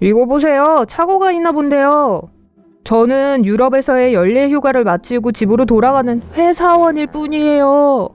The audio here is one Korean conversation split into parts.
이거 보세요. 착오가 있나 본데요. 저는 유럽에서의 연례 휴가를 마치고 집으로 돌아가는 회사원일 뿐이에요.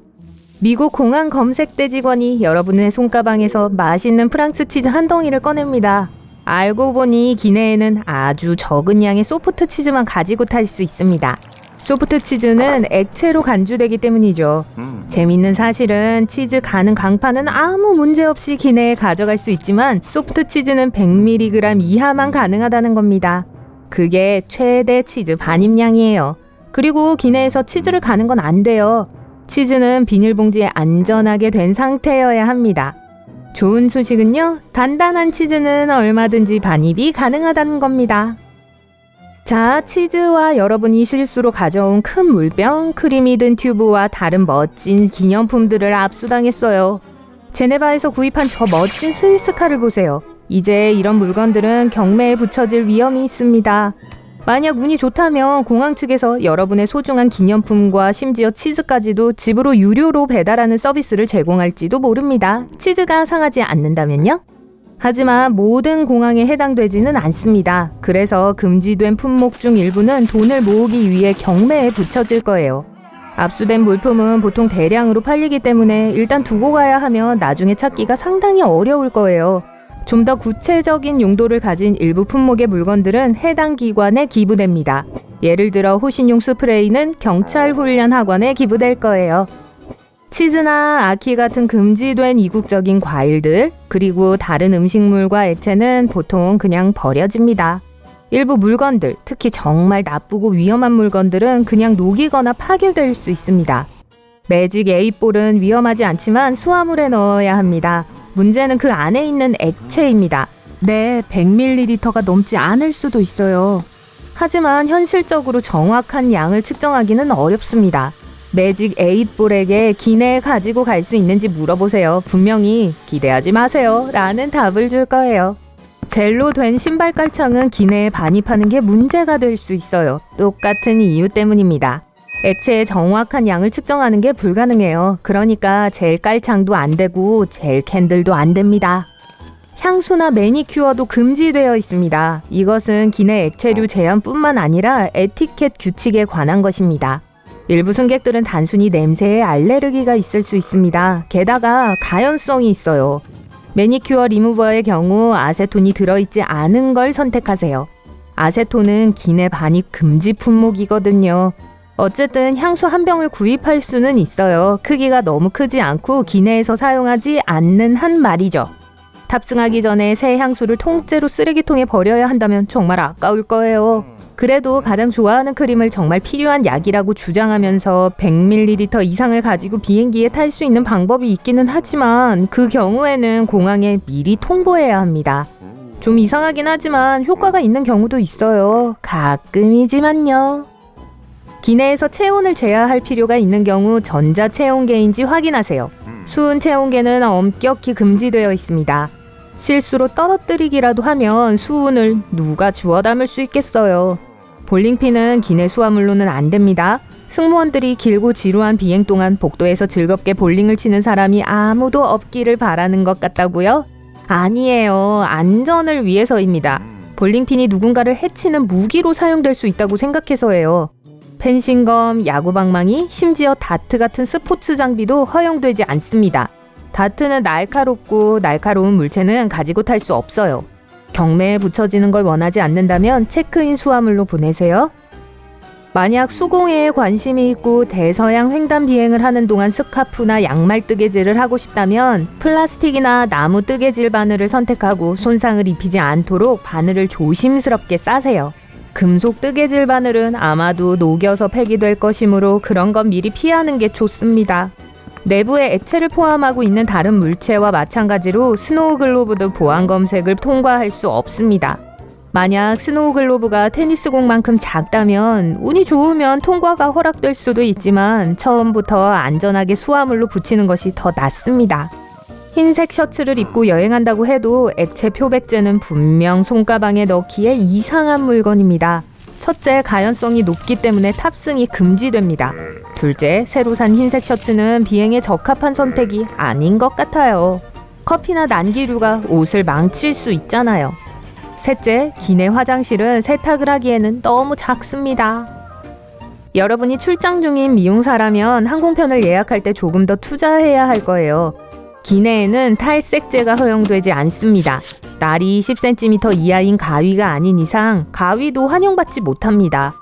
미국 공항 검색대 직원이 여러분의 손가방에서 맛있는 프랑스 치즈 한 덩이를 꺼냅니다. 알고 보니 기내에는 아주 적은 양의 소프트 치즈만 가지고 탈 수 있습니다. 소프트 치즈는 액체로 간주되기 때문이죠. 재밌는 사실은 치즈 가는 강판은 아무 문제 없이 기내에 가져갈 수 있지만 소프트 치즈는 100mg 이하만 가능하다는 겁니다. 그게 최대 치즈 반입량이에요. 그리고 기내에서 치즈를 가는 건 안 돼요. 치즈는 비닐봉지에 안전하게 된 상태여야 합니다. 좋은 소식은요, 단단한 치즈는 얼마든지 반입이 가능하다는 겁니다. 자, 치즈와 여러분이 실수로 가져온 큰 물병, 크림이 든 튜브와 다른 멋진 기념품들을 압수당했어요. 제네바에서 구입한 저 멋진 스위스카를 보세요. 이제 이런 물건들은 경매에 붙여질 위험이 있습니다. 만약 운이 좋다면 공항 측에서 여러분의 소중한 기념품과 심지어 치즈까지도 집으로 유료로 배달하는 서비스를 제공할지도 모릅니다. 치즈가 상하지 않는다면요? 하지만 모든 공항에 해당되지는 않습니다. 그래서 금지된 품목 중 일부는 돈을 모으기 위해 경매에 붙여질 거예요. 압수된 물품은 보통 대량으로 팔리기 때문에 일단 두고 가야 하면 나중에 찾기가 상당히 어려울 거예요. 좀 더 구체적인 용도를 가진 일부 품목의 물건들은 해당 기관에 기부됩니다. 예를 들어 호신용 스프레이는 경찰 훈련 학원에 기부될 거예요. 치즈나 아키 같은 금지된 이국적인 과일들, 그리고 다른 음식물과 액체는 보통 그냥 버려집니다. 일부 물건들, 특히 정말 나쁘고 위험한 물건들은 그냥 녹이거나 파괴될 수 있습니다. 매직 8볼은 위험하지 않지만 수화물에 넣어야 합니다. 문제는 그 안에 있는 액체입니다. 네, 100ml가 넘지 않을 수도 있어요. 하지만 현실적으로 정확한 양을 측정하기는 어렵습니다. 매직 8볼에게 기내에 가지고 갈 수 있는지 물어보세요. 분명히 기대하지 마세요 라는 답을 줄 거예요. 젤로 된 신발 깔창은 기내에 반입하는 게 문제가 될 수 있어요. 똑같은 이유 때문입니다. 액체의 정확한 양을 측정하는 게 불가능해요. 그러니까 젤 깔창도 안 되고 젤 캔들도 안 됩니다. 향수나 매니큐어도 금지되어 있습니다. 이것은 기내 액체류 제한뿐만 아니라 에티켓 규칙에 관한 것입니다. 일부 승객들은 단순히 냄새에 알레르기가 있을 수 있습니다. 게다가 가연성이 있어요. 매니큐어 리무버의 경우 아세톤이 들어있지 않은 걸 선택하세요. 아세톤은 기내 반입 금지 품목이거든요. 어쨌든 향수 한 병을 구입할 수는 있어요. 크기가 너무 크지 않고 기내에서 사용하지 않는 한 말이죠. 탑승하기 전에 새 향수를 통째로 쓰레기통에 버려야 한다면 정말 아까울 거예요. 그래도 가장 좋아하는 크림을 정말 필요한 약이라고 주장하면서 100ml 이상을 가지고 비행기에 탈 수 있는 방법이 있기는 하지만 그 경우에는 공항에 미리 통보해야 합니다. 좀 이상하긴 하지만 효과가 있는 경우도 있어요. 가끔이지만요. 기내에서 체온을 재야할 필요가 있는 경우 전자체온계인지 확인하세요. 수은 체온계는 엄격히 금지되어 있습니다. 실수로 떨어뜨리기라도 하면 수은을 누가 주워 담을 수 있겠어요. 볼링핀은 기내 수화물로는 안 됩니다. 승무원들이 길고 지루한 비행 동안 복도에서 즐겁게 볼링을 치는 사람이 아무도 없기를 바라는 것 같다고요? 아니에요. 안전을 위해서입니다. 볼링핀이 누군가를 해치는 무기로 사용될 수 있다고 생각해서예요. 펜싱검, 야구방망이, 심지어 다트 같은 스포츠 장비도 허용되지 않습니다. 다트는 날카롭고 날카로운 물체는 가지고 탈 수 없어요. 경매에 붙여지는 걸 원하지 않는다면 체크인 수화물로 보내세요. 만약 수공예에 관심이 있고 대서양 횡단 비행을 하는 동안 스카프나 양말 뜨개질을 하고 싶다면 플라스틱이나 나무 뜨개질 바늘을 선택하고 손상을 입히지 않도록 바늘을 조심스럽게 싸세요. 금속 뜨개질 바늘은 아마도 녹여서 폐기될 것이므로 그런 건 미리 피하는 게 좋습니다. 내부에 액체를 포함하고 있는 다른 물체와 마찬가지로 스노우 글로브도 보안 검색을 통과할 수 없습니다. 만약 스노우 글로브가 테니스공만큼 작다면 운이 좋으면 통과가 허락될 수도 있지만 처음부터 안전하게 수화물로 붙이는 것이 더 낫습니다. 흰색 셔츠를 입고 여행한다고 해도 액체 표백제는 분명 손가방에 넣기에 이상한 물건입니다. 첫째, 가연성이 높기 때문에 탑승이 금지됩니다. 둘째, 새로 산 흰색 셔츠는 비행에 적합한 선택이 아닌 것 같아요. 커피나 난기류가 옷을 망칠 수 있잖아요. 셋째, 기내 화장실은 세탁을 하기에는 너무 작습니다. 여러분이 출장 중인 미용사라면 항공편을 예약할 때 조금 더 투자해야 할 거예요. 기내에는 탈색제가 허용되지 않습니다. 날이 10cm 이하인 가위가 아닌 이상 가위도 환영받지 못합니다.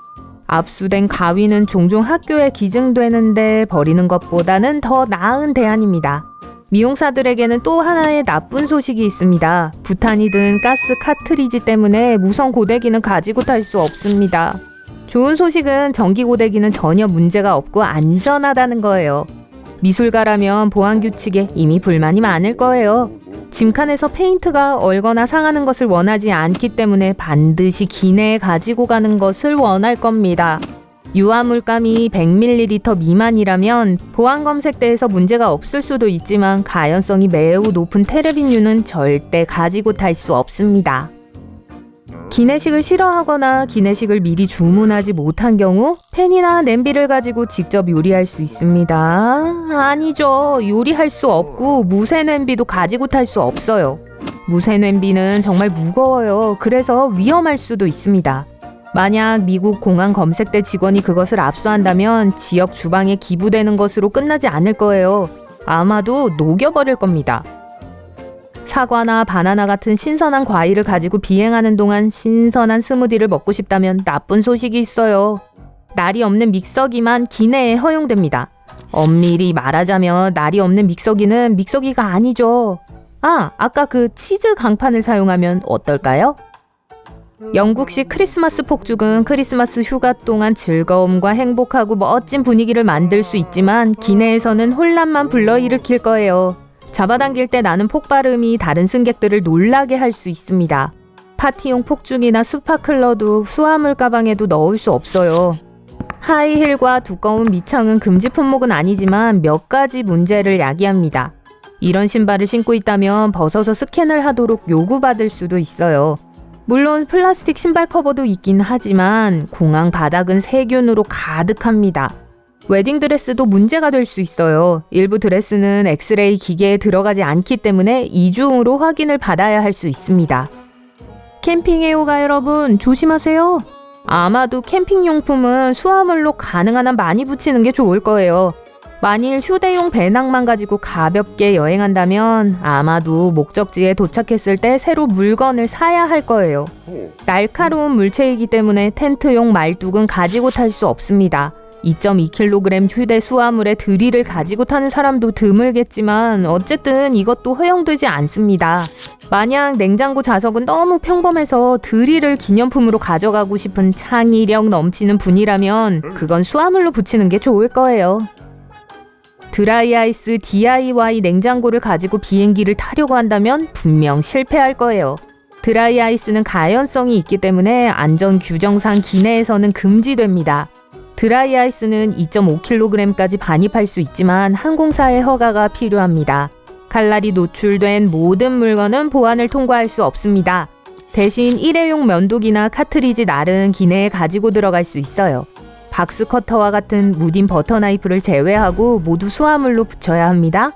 압수된 가위는 종종 학교에 기증되는데 버리는 것보다는 더 나은 대안입니다. 미용사들에게는 또 하나의 나쁜 소식이 있습니다. 부탄이 든 가스 카트리지 때문에 무선 고데기는 가지고 탈 수 없습니다. 좋은 소식은 전기 고데기는 전혀 문제가 없고 안전하다는 거예요. 미술가라면 보안 규칙에 이미 불만이 많을 거예요. 짐칸에서 페인트가 얼거나 상하는 것을 원하지 않기 때문에 반드시 기내에 가지고 가는 것을 원할 겁니다. 유화물감이 100ml 미만이라면 보안 검색대에서 문제가 없을 수도 있지만 가연성이 매우 높은 테레빈유는 절대 가지고 탈 수 없습니다. 기내식을 싫어하거나 기내식을 미리 주문하지 못한 경우 팬이나 냄비를 가지고 직접 요리할 수 있습니다. 아니죠. 요리할 수 없고 무쇠 냄비도 가지고 탈 수 없어요. 무쇠 냄비는 정말 무거워요. 그래서 위험할 수도 있습니다. 만약 미국 공항 검색대 직원이 그것을 압수한다면 지역 주방에 기부되는 것으로 끝나지 않을 거예요. 아마도 녹여버릴 겁니다. 사과나 바나나 같은 신선한 과일을 가지고 비행하는 동안 신선한 스무디를 먹고 싶다면 나쁜 소식이 있어요. 날이 없는 믹서기만 기내에 허용됩니다. 엄밀히 말하자면 날이 없는 믹서기는 믹서기가 아니죠. 아까 그 치즈 강판을 사용하면 어떨까요? 영국식 크리스마스 폭죽은 크리스마스 휴가 동안 즐거움과 행복하고 멋진 분위기를 만들 수 있지만 기내에서는 혼란만 불러일으킬 거예요. 잡아당길 때 나는 폭발음이 다른 승객들을 놀라게 할 수 있습니다. 파티용 폭죽이나 스파클러도 수화물 가방에도 넣을 수 없어요. 하이힐과 두꺼운 밑창은 금지 품목은 아니지만 몇 가지 문제를 야기합니다. 이런 신발을 신고 있다면 벗어서 스캔을 하도록 요구받을 수도 있어요. 물론 플라스틱 신발 커버도 있긴 하지만 공항 바닥은 세균으로 가득합니다. 웨딩드레스도 문제가 될 수 있어요. 일부 드레스는 엑스레이 기계에 들어가지 않기 때문에 이중으로 확인을 받아야 할 수 있습니다. 캠핑 애호가 여러분 조심하세요. 아마도 캠핑용품은 수화물로 가능한 한 많이 붙이는 게 좋을 거예요. 만일 휴대용 배낭만 가지고 가볍게 여행한다면 아마도 목적지에 도착했을 때 새로 물건을 사야 할 거예요. 날카로운 물체이기 때문에 텐트용 말뚝은 가지고 탈 수 없습니다. 2.2kg 휴대 수화물에 드릴을 가지고 타는 사람도 드물겠지만 어쨌든 이것도 허용되지 않습니다. 만약 냉장고 좌석은 너무 평범해서 드릴을 기념품으로 가져가고 싶은 창의력 넘치는 분이라면 그건 수화물로 붙이는 게 좋을 거예요. 드라이아이스 DIY 냉장고를 가지고 비행기를 타려고 한다면 분명 실패할 거예요. 드라이아이스는 가연성이 있기 때문에 안전 규정상 기내에서는 금지됩니다. 드라이아이스는 2.5kg까지 반입할 수 있지만 항공사의 허가가 필요합니다. 칼날이 노출된 모든 물건은 보안을 통과할 수 없습니다. 대신 일회용 면도기나 카트리지 날은 기내에 가지고 들어갈 수 있어요. 박스 커터와 같은 무딘 버터 나이프를 제외하고 모두 수화물로 붙여야 합니다.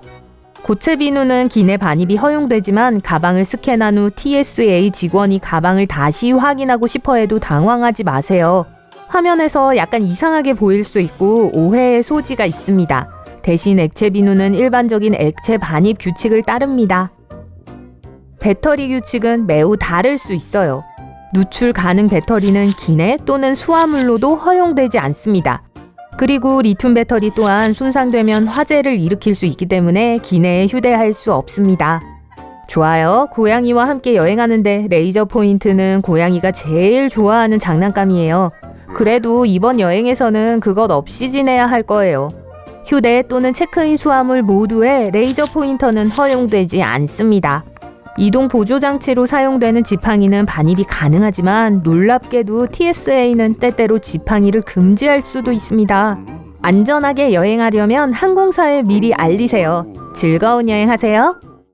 고체 비누는 기내 반입이 허용되지만 가방을 스캔한 후 TSA 직원이 가방을 다시 확인하고 싶어 해도 당황하지 마세요. 화면에서 약간 이상하게 보일 수 있고 오해의 소지가 있습니다. 대신 액체 비누는 일반적인 액체 반입 규칙을 따릅니다. 배터리 규칙은 매우 다를 수 있어요. 누출 가능 배터리는 기내 또는 수화물로도 허용되지 않습니다. 그리고 리튬 배터리 또한 손상되면 화재를 일으킬 수 있기 때문에 기내에 휴대할 수 없습니다. 좋아요. 고양이와 함께 여행하는데 레이저 포인트는 고양이가 제일 좋아하는 장난감이에요. 그래도 이번 여행에서는 그것 없이 지내야 할 거예요. 휴대 또는 체크인 수화물 모두에 레이저 포인터는 허용되지 않습니다. 이동 보조 장치로 사용되는 지팡이는 반입이 가능하지만 놀랍게도 TSA는 때때로 지팡이를 금지할 수도 있습니다. 안전하게 여행하려면 항공사에 미리 알리세요. 즐거운 여행하세요.